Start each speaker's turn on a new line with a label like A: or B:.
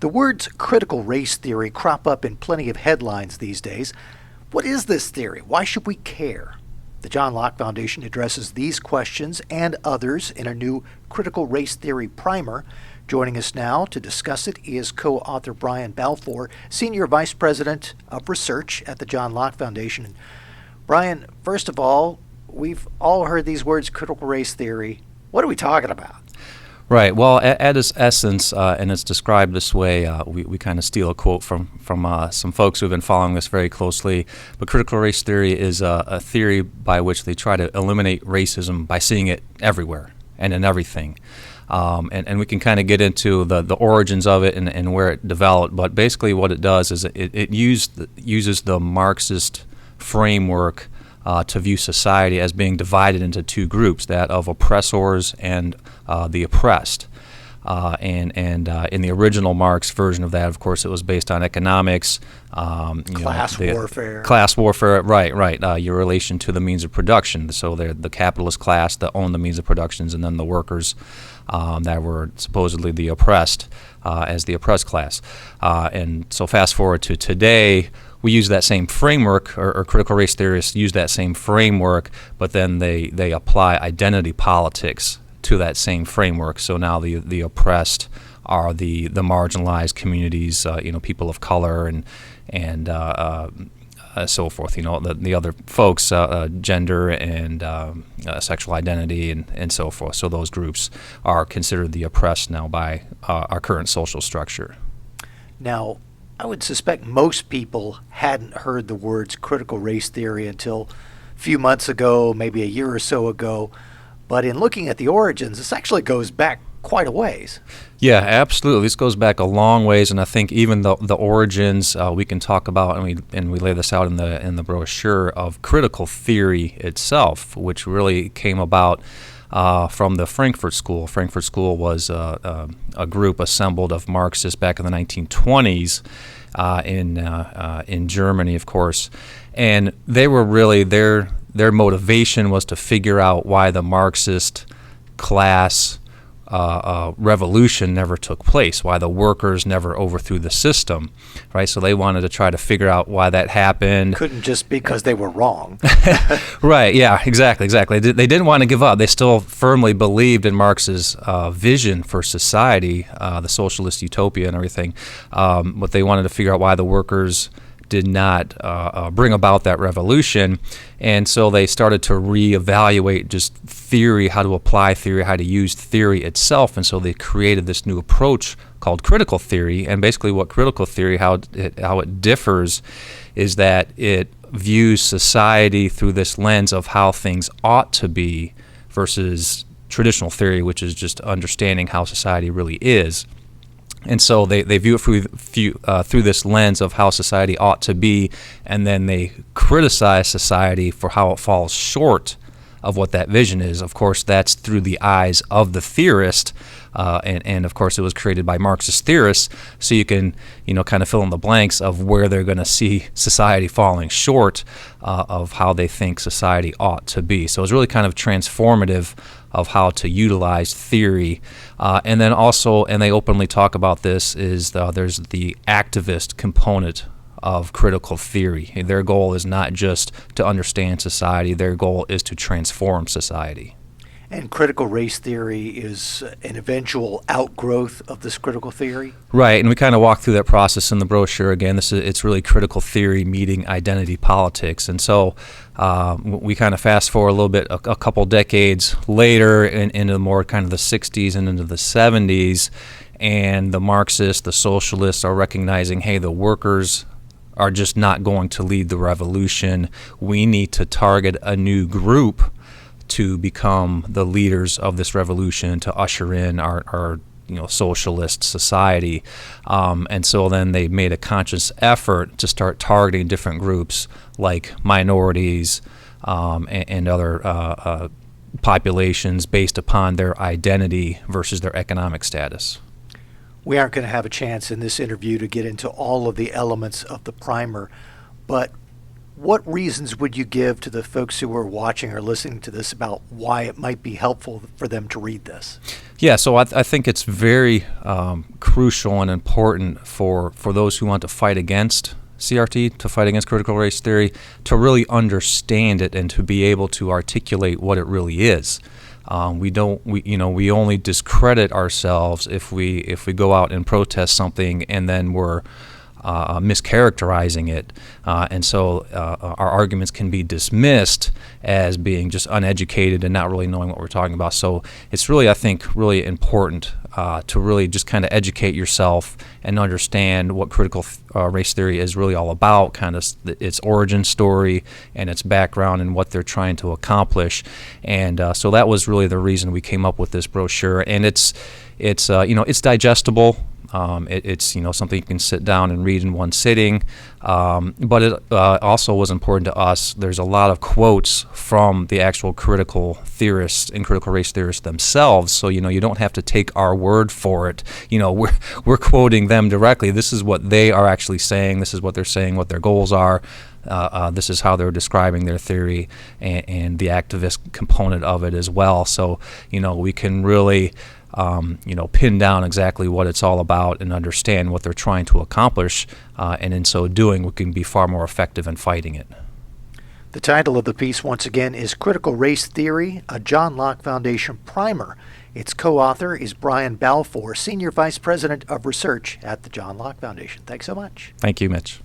A: The words critical race theory crop up in plenty of headlines these days. What is this theory? Why should we care? The John Locke Foundation addresses these questions and others in a new Critical Race Theory primer. Joining us now to discuss it is co-author Brian Balfour, Senior Vice President of Research at the John Locke Foundation. Brian, first of all, we've all heard these words, critical race theory. What are we talking about?
B: Right. Well, at its essence, and it's described this way, we kind of steal a quote from some folks who have been following this very closely. But critical race theory is a theory by which they try to eliminate racism by seeing it everywhere and in everything. And we can kind of get into the origins of it and where it developed. But basically what it does is it uses the Marxist framework to view society as being divided into two groups, that of oppressors and the oppressed. And in the original Marx version of that, of course, it was based on economics.
A: Class warfare.
B: Class warfare, right. Your relation to the means of production. So they're the capitalist class that owned the means of productions, and then the workers that were supposedly the oppressed as the oppressed class. And so fast forward to today, we use that same framework, or critical race theorists use that same framework, but then they apply identity politics to that same framework. So now the oppressed are the marginalized communities, people of color and so forth. The other folks, gender and sexual identity and so forth. So those groups are considered the oppressed now by our current social structure.
A: Now, I would suspect most people hadn't heard the words critical race theory until a few months ago, maybe a year or so ago. But in looking at the origins, this actually goes back quite a ways.
B: Yeah, absolutely. This goes back a long ways, and I think even the origins we can talk about, and we lay this out in the brochure, of critical theory itself, which really came about from the Frankfurt School. Frankfurt School was a group assembled of Marxists back in the 1920s in Germany, of course, and they were really their motivation was to figure out why the Marxist class revolution never took place, why the workers never overthrew the system, right? So they wanted to try to figure out why that happened.
A: Couldn't just because they were wrong.
B: Right, yeah, exactly. They didn't want to give up. They still firmly believed in Marx's vision for society, the socialist utopia and everything, but they wanted to figure out why the workers did not bring about that revolution, and so they started to reevaluate just theory, how to apply theory, how to use theory itself, and so they created this new approach called critical theory. And basically what critical theory, how it differs is that it views society through this lens of how things ought to be versus traditional theory, which is just understanding how society really is. And so they view it through this lens of how society ought to be, and then they criticize society for how it falls short of what that vision is. Of course, that's through the eyes of the theorist, and of course it was created by Marxist theorists, so you can kind of fill in the blanks of where they're going to see society falling short of how they think society ought to be. So it's really kind of transformative of how to utilize theory. And then also, and they openly talk about this, is there's the activist component of critical theory. Their goal is not just to understand society, their goal is to transform society.
A: And critical race theory is an eventual outgrowth of this critical theory?
B: Right, and we kind of walk through that process in the brochure. Again, it's really critical theory meeting identity politics. And so we kind of fast forward a little bit, a couple decades later, into more kind of the 60s and into the 70s, and the Marxists, the socialists are recognizing, hey, the workers are just not going to lead the revolution. We need to target a new group to become the leaders of this revolution, to usher in our socialist society. And so then they made a conscious effort to start targeting different groups like minorities and other populations based upon their identity versus their economic status.
A: We aren't going to have a chance in this interview to get into all of the elements of the primer, but What reasons would you give to the folks who are watching or listening to this about why it might be helpful for them to read this?
B: Yeah, so I think it's very crucial and important for those who want to fight against CRT, to fight against critical race theory, to really understand it and to be able to articulate what it really is. We only discredit ourselves if we go out and protest something and then we're mischaracterizing it, and so our arguments can be dismissed as being just uneducated and not really knowing what we're talking about. So it's really, I think, really important to really just kind of educate yourself and understand what critical race theory is really all about, kind of its origin story and its background and what they're trying to accomplish. And so that was really the reason we came up with this brochure. And it's digestible. It's something you can sit down and read in one sitting, but it also was important to us. There's a lot of quotes from the actual critical theorists and critical race theorists themselves, so you don't have to take our word for it. We're quoting them directly. This is what they are actually saying. This is what they're saying. What their goals are. This is how they're describing their theory and the activist component of it as well. So we can really pin down exactly what it's all about and understand what they're trying to accomplish, and in so doing, we can be far more effective in fighting it.
A: The title of the piece, once again, is Critical Race Theory, a John Locke Foundation primer. Its co-author is Brian Balfour, Senior Vice President of Research at the John Locke Foundation. Thanks so much.
B: Thank you, Mitch.